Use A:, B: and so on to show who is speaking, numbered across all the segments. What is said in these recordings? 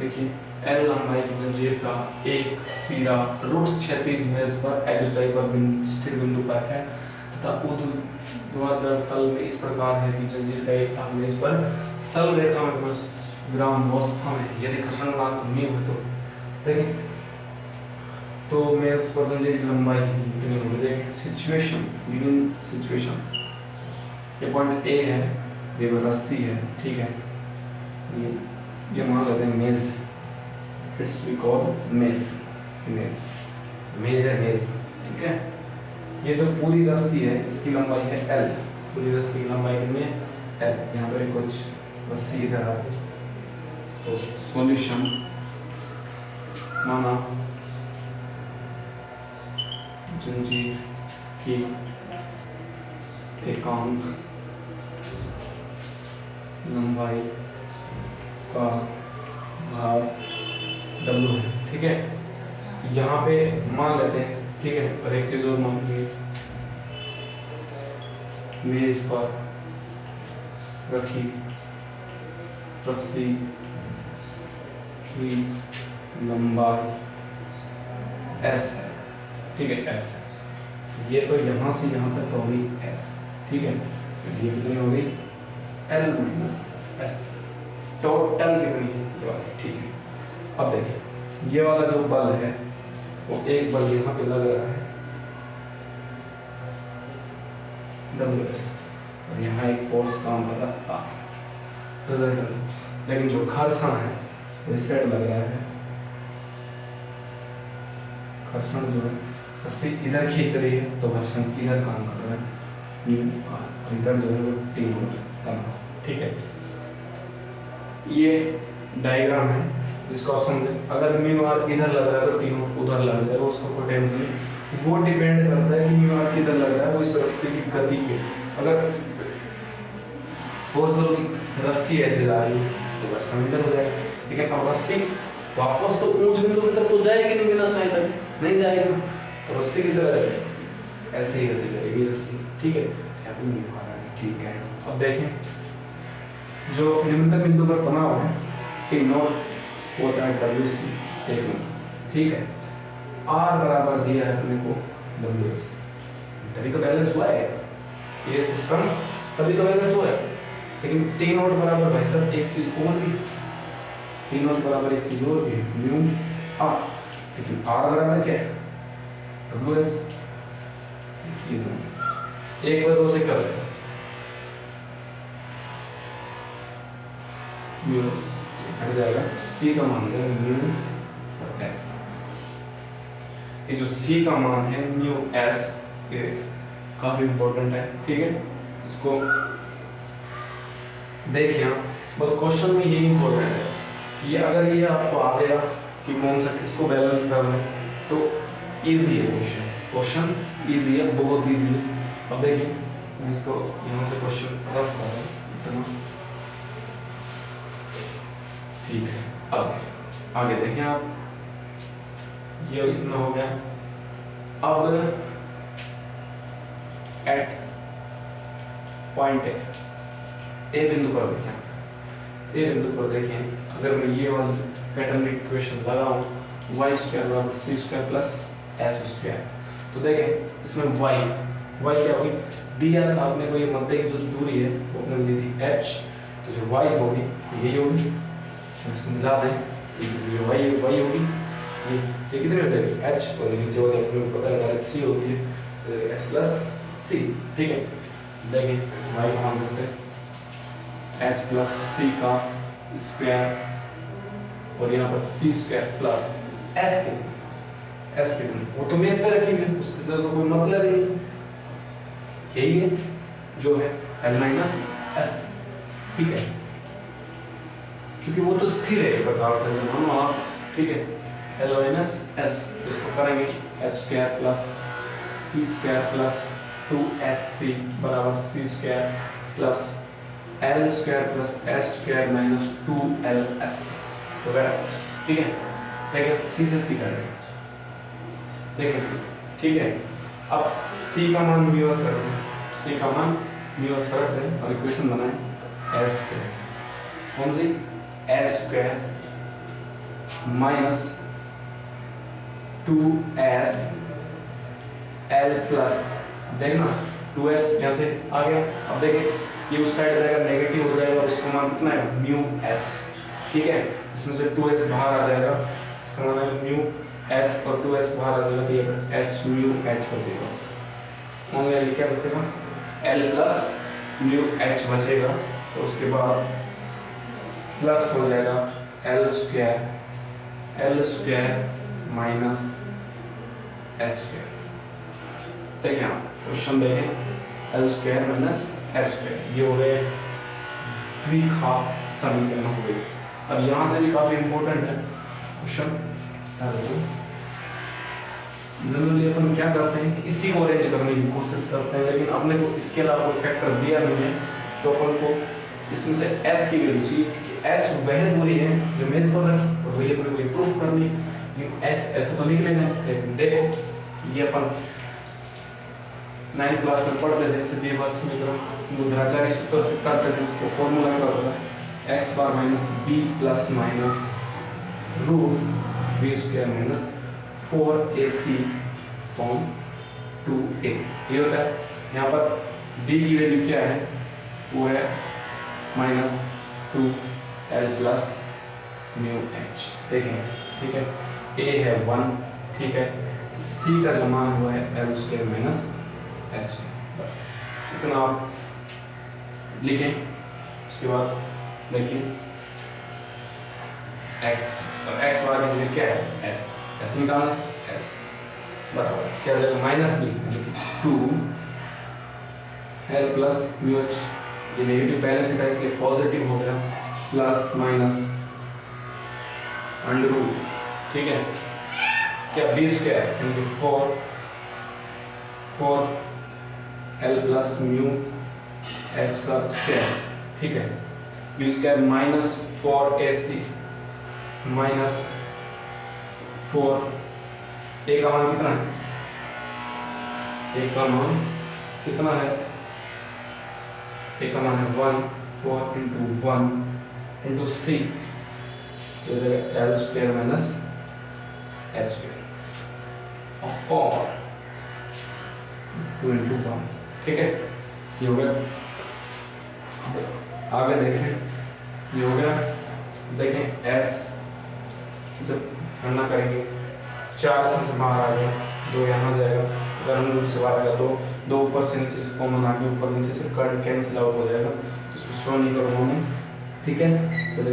A: देखिए एल लंबाई की जंजीर का एक सिरा रुक्स क्षैतिज मेज पर एच ऊंचाई पर स्थिर बिंदु पर है तथा ऊर्ध्वाधर तल में इस प्रकार है कि जंजीर का एक भाग मेज पर सरल रेखा में विराम अवस्था में यदि घर्षण गुणांक नहीं हो तो देखिए तो मेज पर जंजीर की लंबाई कितनी होगी। देखिए सिचुएशन गिवन सिचुएशन, ये पॉइंट ए है, ये रस्सी है, ठीक है, ये मान लेते हैं मेज, इट्स वी कॉल मेज, मेज मेज है मेज, ठीक है। ये जो पूरी रस्सी है इसकी लंबाई है एल, पूरी रस्सी की लंबाई कितनी है एल। यहाँ पर कुछ रस्सी इधर आ गई तो सॉल्यूशन माना जंजीर की एकांक लंबाई का भाग W है, ठीक है। यहाँ पे मान लेते हैं, ठीक है, और एक चीज और मान लीजिए, मेज पर रखी रस्सी की लंबाई S है, ठीक है, S है। ये तो यहाँ से यहाँ तक हो गई S, ठीक है। ये कितनी हो गई L माइनस S, टोटल कितनी है ये वाली, ठीक है। अब देखिए ये वाला जो बल है वो एक बल यहाँ पे लग रहा है WS, और यहाँ एक फोर्स काम कर रहा है रिजल्टेंट फोर्स, लेकिन जो घर्षण है वो इस साइड लग रहा है, घर्षण जो है रस्सी इधर खींच रही है तो घर्षण इधर काम कर रहा है, और इधर जो है वो T नोट कम, ठीक है। ये डायग्राम है जिसको आप समझे, अगर म्यू आर इधर लग रहा है तो T नोट उधर लग जाएगा, उसको कोई टेंशन नहीं, वो डिपेंड करता है कि म्यू आर किधर लग रहा है वो इस रस्सी की गति पे। अगर सपोज करो कि रस्सी ऐसे जा रही है तो घर्षण इधर हो जाएगा, लेकिन अब रस्सी वापस तो ऊंच बिंदु की तरफ तो जाएगी नहीं, बिना सहायता के नहीं जाएगा, तो रस्सी किधर जाएगी, ऐसे ही गति करेगी रस्सी, ठीक है। यहाँ पे म्यू आर है, ठीक है। अब देखें जो निम्नतम बिंदु पर तनाव है T नोट होता है WC, ठीक है। R बराबर दिया है अपने को WS, तभी तो बैलेंस हुआ है ये सिस्टम, तभी तो बैलेंस हुआ है। लेकिन T नोट बराबर भाई साहब एक चीज और भी, T नोट बराबर एक चीज और भी म्यू R, लेकिन R बराबर क्या है WS, ये तो एक बार दो से कर रहे म्यू हट जाएगा, C का मान है म्यू S, ये जो C का मान है म्यू S ये काफी इंपॉर्टेंट है, ठीक है। इसको देखिए बस क्वेश्चन में यही इंपॉर्टेंट है कि अगर ये आपको आ गया कि कौन सा किसको बैलेंस करना है तो इजी है क्वेश्चन, क्वेश्चन इजी है, बहुत इजी है। अब देखिए मैं इसको यहाँ से क्वेश्चन रफ कर रहा हूँ इतना, ठीक है। अब देखिए आगे देखें आप, ये इतना हो गया। अब एट पॉइंट ए बिंदु पर देखें, ए बिंदु पर देखें अगर मैं ये वाली कैटेनरी इक्वेशन लगाऊं y स्क्वायर बराबर c square plus s square, तो देखें इसमें y क्या होगी, दिया था आपने को ये मध्य की जो दूरी है वो अपने दी थी h, तो जो y होगी यही होगी, इसको मिला दें ये y होगी, ये कितनी हो जाएगी h, और नीचे वाले अपने को पता है डायरेक्ट c होती है, तो h प्लस c, ठीक है। देखें y का मान करते हैं h प्लस c का स्क्वायर, और यहाँ पर c स्क्वायर प्लस s के वो तो मेज पे रखी हुई, उसके साथ तो कोई मतलब नहीं, यही है जो है l माइनस s, ठीक है, क्योंकि वो तो स्थिर है एक प्रकार से मानो आप, ठीक है। l माइनस s, इसको करेंगे h square plus c square plus 2hc बराबर c square plus l square plus s square minus 2ls वगैरह, ठीक है। देखिए c से c करेंगे, देखिए, ठीक है। अब c का मान म्यू s रख दें, c का मान म्यू s रख दें और इक्वेशन बनाएं s स्क्वायर, कौन सी s square minus 2s l plus, देखना 2s यहाँ से आ गया। अब देखिए ये उस साइड जाएगा, नेगेटिव हो जाएगा और इसका मान कितना है म्यू s, ठीक है। इसमें से 2s बाहर आ जाएगा, इसका मान है म्यू s और 2s बाहर आ जाएगा तो ये h म्यू h बचेगा। होंगे ये क्या बचेगा l प्लस म्यू h बचेगा, तो उसके बाद प्लस हो जाएगा l square minus h square. देखिए आप क्वेश्चन देखें l square minus h square, ये हो गए द्विघात समीकरण हो गई। अब यहाँ से भी काफी इंपॉर्टेंट है क्वेश्चन। जनरली अपन क्या करते हैं कि इसी को अरेंज करने की कोशिश करते हैं, लेकिन अपने को इसके अलावा कोई फैक्टर दिया नहीं है, तो अपन को इसमें से s की वैल्यू चाहिए। s वह दूरी है जो मेज पर रखी और वही अपने को प्रूफ करनी, s ऐसे तो निकलेगा। लेकिन देखो ये अपन 9th क्लास में पढ़ लेते हैं, सीधी बात समीकरण मुद्राचार्य सूत्र से करते हैं। उसको फॉर्मूला क्या होता है x बार minus b plus minus root b square minus 4ac form 2a, ये होता है। यहाँ पर b की वैल्यू क्या है, वो है minus 2l plus mu h, देखें ठीक है। a है 1, ठीक है। c का जो मान हुआ है l square minus h square, बस इतना आप लिखें। उसके बाद देखिए x और x बार की जगह क्या है s निकालना है, s बराबर क्या जाएगा minus b 2l plus mu h, ये नेगेटिव पहले से था इसलिए पॉजिटिव हो गया, प्लस माइनस अंडर रूट, ठीक है। क्या b स्क्वायर यानी 4l प्लस म्यू h का स्क्वायर, ठीक है। b square minus 4ac minus 4, a का मान कितना है, a का मान कितना है, a का मान है 1, 4 इंटू 1 इंटू c, तो जाएगा l square minus h square और 2 इंटू 1, ठीक है। ये हो गया। आगे देखें, ये हो गया। देखें s जब गणना करेंगे 4 इसमें से बाहर आ गया, 2 यहाँ जाएगा, अगर हम रूट से बाहर आ गया तो 2 ऊपर से नीचे से कॉमन आ गया, ऊपर नीचे से कट कैंसिल आउट हो जाएगा, तो इसको शो नहीं करूँगा मैं, ठीक है। तो l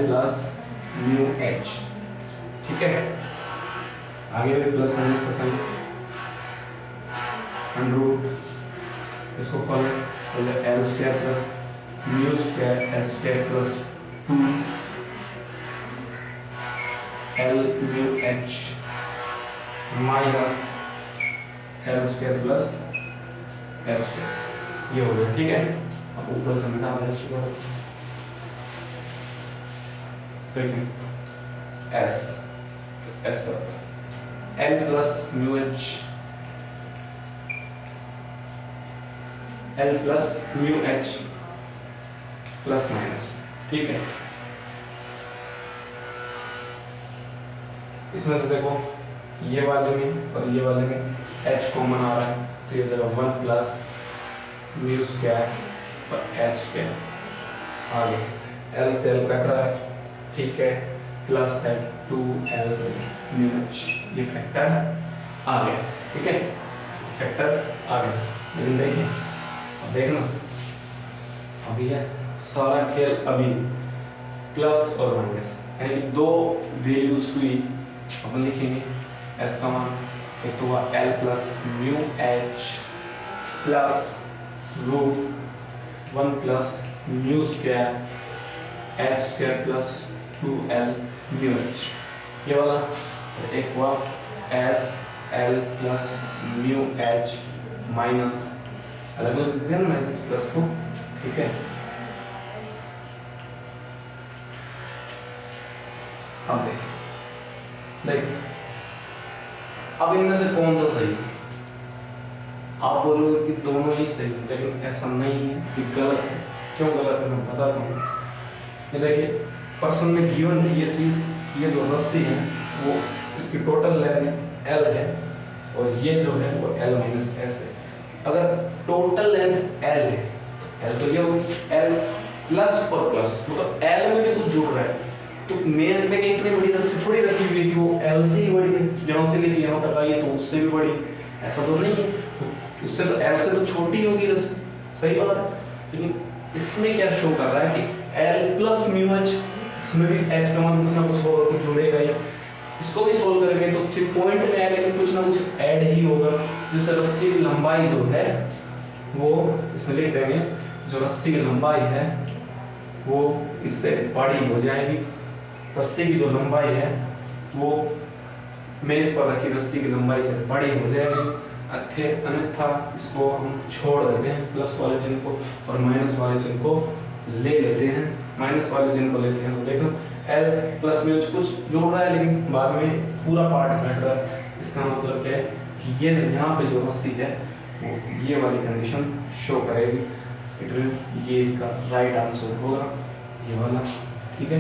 A: प्लस म्यू h, ठीक है। आगे भी प्लस माइनस का साइन, अंडर रूट इसको call l square plus mu square l square plus 2l mu h minus l square plus l square, ये हो गया, ठीक है। अब ऊपर से मिटा दें इसको, देखिए s बराबर l plus mu h, l plus mu h plus minus, ठीक है। इसमें से देखो ये वाले में और ये वाले में h कॉमन आ रहा है, तो ये जगह 1 प्लस म्यू स्क्वायर और h स्क्वायर, आगे l से l कट रहा है, ठीक है, प्लस है 2l म्यू h, ये फैक्टर आ गया, ठीक है, फैक्टर आ गया। लेकिन देखिए अब देखना, अभी है सारा खेल अभी प्लस और माइनस, यानी कि 2 वैल्यूज हुई, अपन लिखेंगे s का मान एक तो हुआ l plus mu h plus root 1 plus mu square h square plus 2l mu h, ये वाला। एक हुआ s l plus mu h minus, अलग अलग दिया माइनस प्लस को, ठीक है। अब देखिए अब इनमें से कौन सा सही है, आप बोलोगे कि दोनों ही सही है, लेकिन ऐसा नहीं है, कि गलत है। क्यों गलत है मैं बताता हूँ। ये देखिए प्रश्न में गिवन थी ये चीज ये जो रस्सी है वो इसकी टोटल लेंथ L है और ये जो है वो L माइनस एस है। अगर टोटल लेंथ L है, L तो ये होगी L प्लस और प्लस, मतलब L में भी कुछ जुड़ रहा है, तो मेज में इतनी बड़ी रस्सी थोड़ी रखी हुई है कि वो L से ही बड़ी है, जहाँ से लेके यहाँ तक आई है तो उससे भी बड़ी, ऐसा तो नहीं है, तो उससे तो L से तो छोटी होगी रस्सी, सही बात है। लेकिन इसमें क्या शो कर रहा है कि L प्लस म्यू एच, इसमें भी h का मान कुछ ना कुछ होगा, कुछ जुड़ेगा ही। इसको भी सोल्व करेंगे तो ठीक पॉइंट में आएगा कि कुछ ना कुछ ऐड ही होगा, जिससे रस्सी की लंबाई जो है वो इसमें लिख देंगे, जो रस्सी की लंबाई है वो इससे बड़ी हो जाएगी। रस्सी की जो लंबाई है वो मेज पर रखी रस्सी की लंबाई से बड़ी हो जाएगी। अन्यथा इसको हम छोड़ देते हैं, प्लस वाले चिन्ह को और माइनस वाले चिन्ह को ले लेते हैं। माइनस वाले चिन्ह को लेते हैं तो देखो L प्लस में कुछ जोड़ रहा है, लेकिन बाद में पूरा पार्ट घट रहा है। इसका मतलब क्या है कि ये यहाँ पे जो रस्सी है वो ये वाली कंडीशन शो करेगी। इट मीन्स ये इसका राइट आंसर होगा, ये वाला। ठीक है।